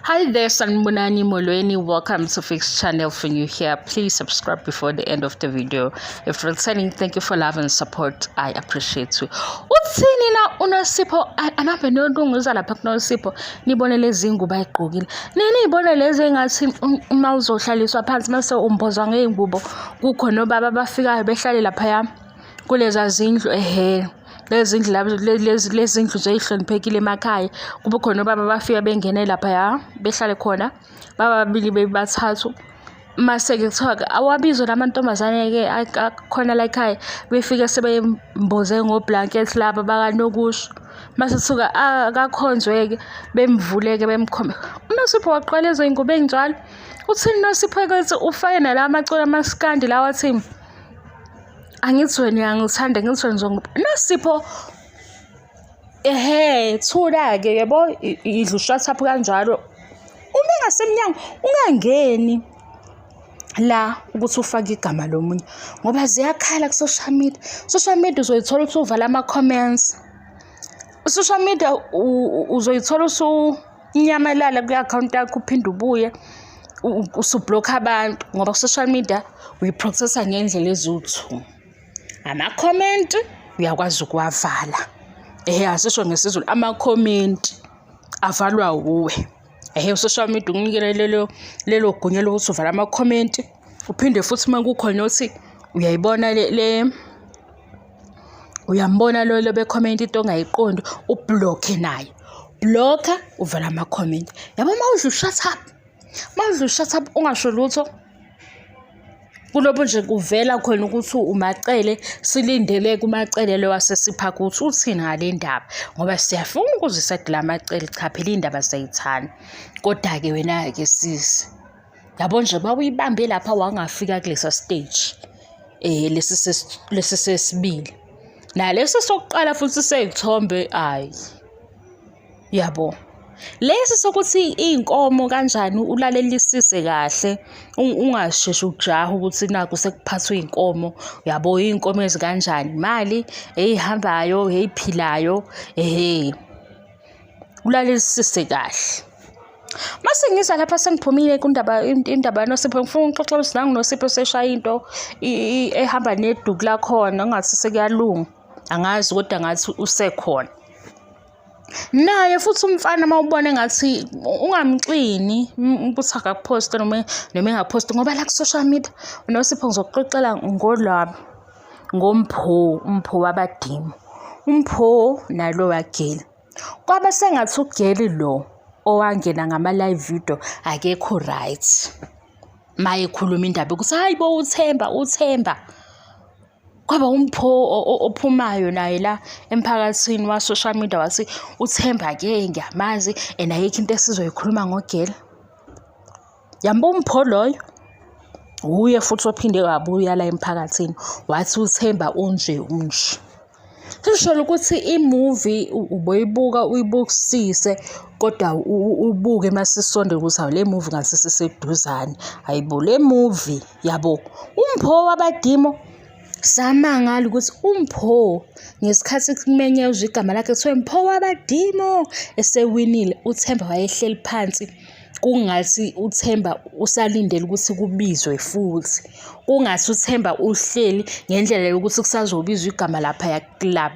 Hi there, Sanbonani Molweni. Welcome to Fix Channel. For you here, please subscribe before the end of the video. If returning, thank you for love and support. I appreciate you. Uthini na uNosipho anabe nodunguza lapha kuNosipho nibone lezi ngubo ayigqokile. Nini ibone lezi engathi uma uzohlaliswa phansi mase umbozwa ngeingubo kukhona obaba bafikayo behlale lapha kuleza zindlu lezi zindlu zeyihloniphekile emakhaya kube khona baba bafika bengene lapha behlale khona baba babili bebathathu mase ke kuthiwa awabizwe lamantombazane ke akhona la ekhaya befike sebemboze ngoblanket laba bakanokusho mase thuka akakhonzwe ke bemvuleke bemkhombe uNosipho waqala lezo ingubo enjalo uthini Nosipho ukuthi ufake nala macolo amaskandi lawa athi angithi wena ngithanda ngithi wena Nosipho thula ke yebo idlu shut up kanjalo uma engasemnyango ungangeni la ukuthi ufake igama lomunye ngoba ziyakhala ku social media uzoyithola ukuthi uvala ama comments social media uzoyithola usunyamalala ku account yakho uphinde ubuye usublock abantu ngoba ku social media uyiprocessa ngendlela eziwu2 ama comment uyakwazi ukuwavala asisho ngesizulu ama comment avalwa uwe social media ukunikela lelo gunya lokuthi uvala ama comment uphinde futhi makukhona uthi uyayibona uyambona lo be comment into ongayiqondi ublock naye blocka uvala ama comment yabo mawudlu shut up ungasho lutho kulobo nje kuvela khona ukuthi umacele silindele kumacele lo wasesiphaka ukuthi uthini ngale ndaba ngoba siyafuna ukuzisa la macele cha phela indaba sayithana kodwa ke wena ke sisi yabo nje bawuyibambe lapha wangafika kulesa stage lesi sesibili na lesi sokuqala futhi seyithombe yabo lesi sokuthi inkomo kanjani ulalelisise kahle ungasheshi ukujaha ukuthi naku sekuphathwa inkomo yabo inkomo ezikanjani imali eyihambayo eyiphilayo ulalelisise kahle mase ngiza lapha sengiphumile indaba Nosipho ngifuna ukuxoxa usinangu Nosipho seshaya into ehamba neduku la khona ngathi sekuyalunga angazi kodwa ngathi usekhona naye futhi umfana mawubone ngathi ungamxini ukuthi akapost noma engapost ngoba la ku social media uNosipho ngizokuxoxela ngolwabo umpho wabadimo umpho nalo wageli kwaba sengathi ugeli lo owangena ngama live video akekho right mayekhuluma indaba ukuthi hayibo uthemba kwaba umpho ophumayo naye la emphakathini wa social media wathi uthemba ke ngiyamazi ayikho into esizoyikhuluma ngogela yamba umpho loyo uye futhi ophinde wabuya la emphakathini wathi uthemba unje sisho ukuthi imovie uboyibuka uyibukisise kodwa ubuke masisonde ukuthi le movie ngathi siseduzane hayibo le movie yabo umpho wabadimo samangala ukuthi umpho ngesikhathi kumenyezwe igama lakhe kuthiwa umpho wabadimo esewinile uthemba wayehleli phansi kungathi uthemba usalindele ukuthi kubizwe futhi kungathi uthemba uhleli ngendlela yokuthi kusazobizwa igama lapha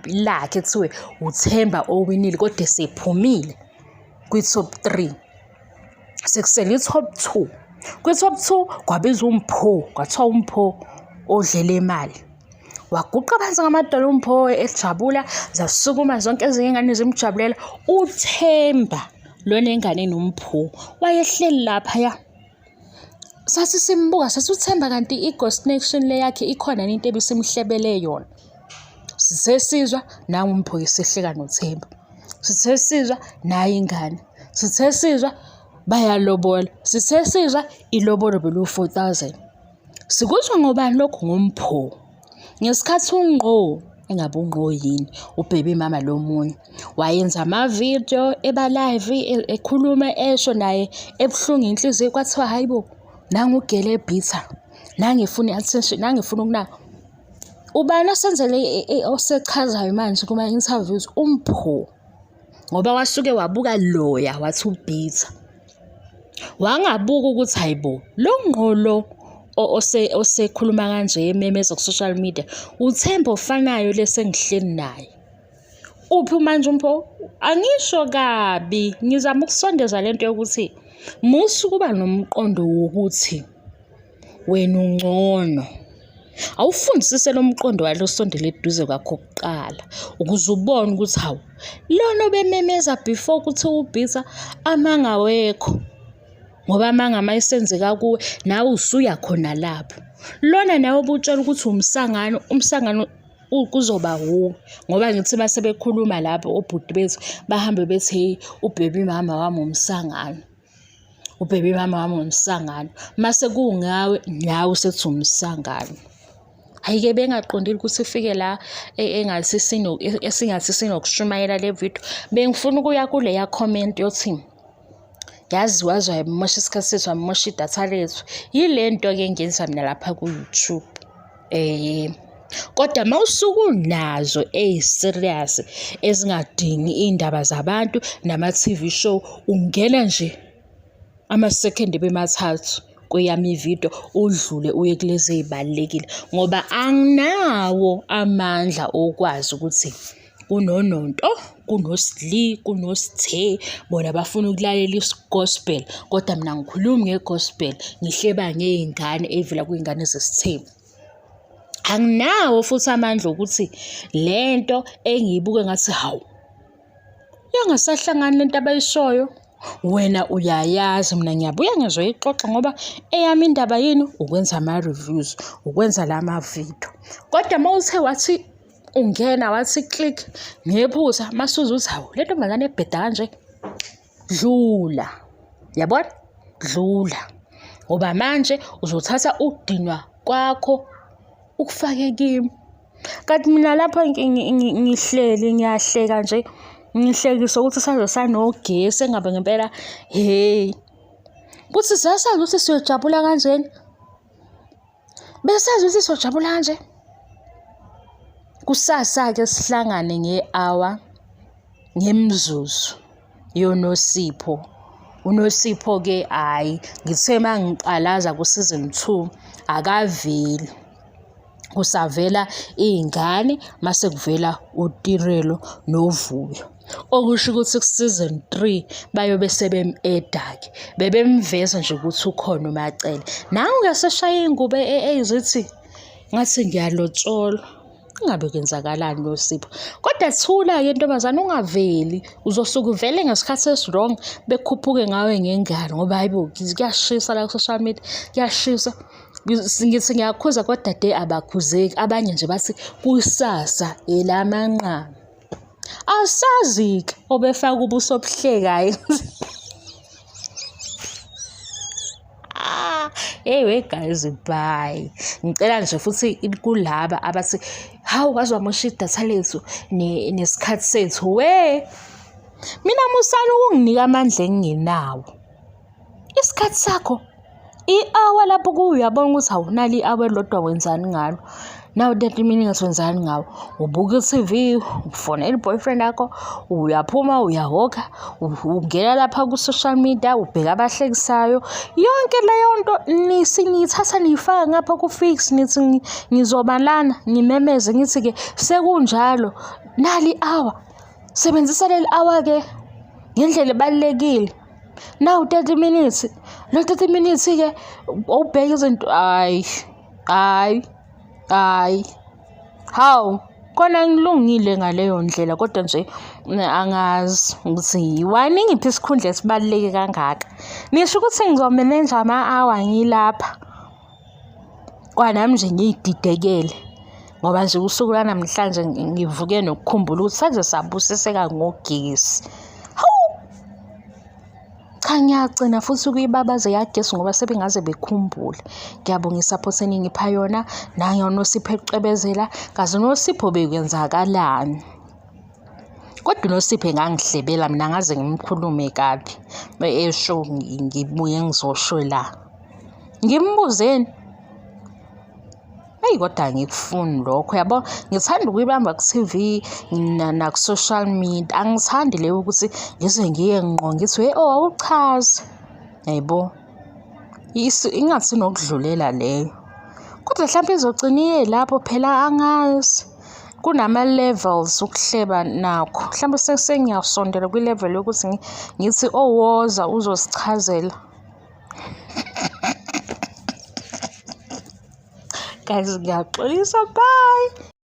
lakhe kuthiwe uthemba owinile kodwa sephumile kwi-top 3 sekusele i-top 2 kwi-top 2 kwabizwa umpho kwathiwa umpho odlela imali waguqa phansi ngamadolo umpho ejabula zasukuma zonke ezinye ingane zimjabulela uthemba lona engane nompho wayehleli lapha sathi simbuka sathi uthemba kanti i-ghost nation le yakhe ikhona into ebisimhlebele yona sisesizwa nangu umpho isehleka nothemba sisesizwa naye ingane sisesizwa bayalobola sisesizwa ilobolo belu 4000 sikuzwa ngobani lokho ngompho ngesikhathi unqo engabe unqo yini ubhebe mama lomunye wayenza ama video eba live ekhuluma esho naye ebuhlungu inhliziyo kwathiwa hayibo nangu ugele ebitha nangifuna attention nangifuna ukunaka ubani osenzele osechazayo manje kuma interviews umpho ngoba wasuke wabuka loya wathi ubitha wangabuka ukuthi hayibo lo ngqolo osekhuluma kanje ememeza ku-social media uThemba ofanayo lesengihleli naye. Uphi manje uMpho? Angisho kabi, ngizama ukusondeza lento yokuthi musu kuba nomqondo wokuthi wena ungcono. Awufundisise lo mqondo walo sondele eduze kwakho kuqala ukuze ubone ukuthi hawu lona obememeza before ukuthi ubhitha amanga wekho. Ngoba amanga mayisenzeka kuwe nawe usuya khona lapho. Lona nawe ubutshela ukuthi umsangano kuzoba wuwe. Ngoba ngithi mase bekhuluma lapho obhuti bethu bahambe bethi hey ubaby mama wami umsangano. Ubaby mama wami umsangano. Mase kungawe nawe usethi umsangano. Ayike bengaqondile ukuthi ufike la esingathi sinokushumayela le video. Bengifuna ukuya kule ya comment yothi yazi wazi wayimosha isikhathi sethu wamosha idatha lethu. Yilento ke ngenza mina lapha ku YouTube. Kodwa mawusuku nazo serious ezingadingi indaba zabantu nama TV show ungena nje ama-second bemathathu kweyami video udlule uye kulezi ezibalekile ngoba anginawo amandla okwazi ukuthi kuNononto, kunoSidli, kunoSithe bona bafuna ukulalela igospel kodwa mina ngikhuluma ngegospel ngihleba ngezingane evela kuyingane zesithembu. Anginawo futhi amandla ukuthi lento engiyibuke ngathi hawu yangasahlangana lento abayishoyo wena uyayazi mina ngiyabuya ngizoyixoxa ngoba eyami indaba yini ukwenza ama-reviews, ukwenza lama video. Kodwa mawuthe wathi ungena wathi click ngephutha masuza uthi hawu lento ntombazane ebheda kanje dlula. Yabona? Dlula. Ngoba manje uzothatha ukudinwa kwakho ukufake kimi. Kanti mina lapha ngihleli ngiyahleka nje ngihlekisa ukuthi sazosanogesi engabe ngempela hey kuthi sasazi ukuthi siyojabula kanjeni. Besazi ukuthi siyojabula kanje. Kusasa ke sihlangane nge-hour ngemzuzu yoNosipho. uNosipho ke hayi ngithe mangiqalaza ku season 2 akaveli. Kusavela izingane mase kuvela uTirelo noVuyo. Okusho ukuthi ku season 3 bayobe sebem-edake. Bebemveza nje ukuthi ukhona uMacele. Nawe ungaseshaya ingubo ezithi ngathi ngiyalotshola. Ingabe kwenzakalani noSipho. Kodwa thula ke ntombazana ungaveli. Uzosuka uvele ngesikhathi esirong bekhuphuke ngawe ngengalo ngoba hayibo kuyashisa la ku social media. Kuyashisa. Ngithi ngiyakhuza kodwa de abakhuzeki abanye nje bathi kusasa elamanqama. Asazi ke obefaka ubuso obuhlekayo. Hey guys bye. Ngicela nje futhi kulaba abathi hawu wazi wamosha idatha lethu nesikhathi sethu we. Mina musana ukunginika amandla engingenawo. Isikhathi sakho i-hour lapho kuyabona ukuthi awunali i-hour lodwa wenzani ngalo. Now 30 minutes wenzani ngawo. Ubuka i-TV, ufonela i-boyfriend yakho, uyaphuma uyahoka, ungena lapha ku social media ubheka abahlekisayo. Yonke leyo nto nithatha niyifaka ngapha ku fix nithi ngizobalana ngimemeze ngithi ke sekunjalo nali hour. Sebenzisa leli hour ke ngendlela ebalekile. Now 30 minutes. Lo 30 minutes ke ubheka izinto hawu kona ngilungile ngaleyo ndlela kodwa nje angazi ukuthi wani ngiphi isikhundla esibaleke kangaka. Nisho ukuthi ngizomanage ama-hour ngilapha kwanami nje ngiyididekele ngoba nje usuku lanamhlanje ngivuke nokukhumbula ukuthi saze sabusiseka ngogesi. Cha ngiyagcina futhi kuyibabaze yagesi ngoba sebengaze bekhumbule. Ngiyabongisa phose ningipha yona nange noSipho ecebezela kaze noSipho bekwenzakalani. Kodwa noSipho engangihlebela mina ngaze ngimkhulume kabi eshow ngibuye ngizosho la. Ngimbuzeni hey kodwa ngikufuni lokho yabo ngithanda ukuyibamba ku TV na ku social media. Angithandi leyo ukuthi ngize ngiye ngqo ngithi hey awuchazi Yabo, ingathi inokudlulela leyo. Kodwa mhlawumbe izogcina iye lapho phela angazi. Kunama-levels ukuhleba nakho. Mhlawumbe sengiyasondela kwi-level yokuthi ngithi woza uzosichazela. Guys, ngiyaxolisa, bye.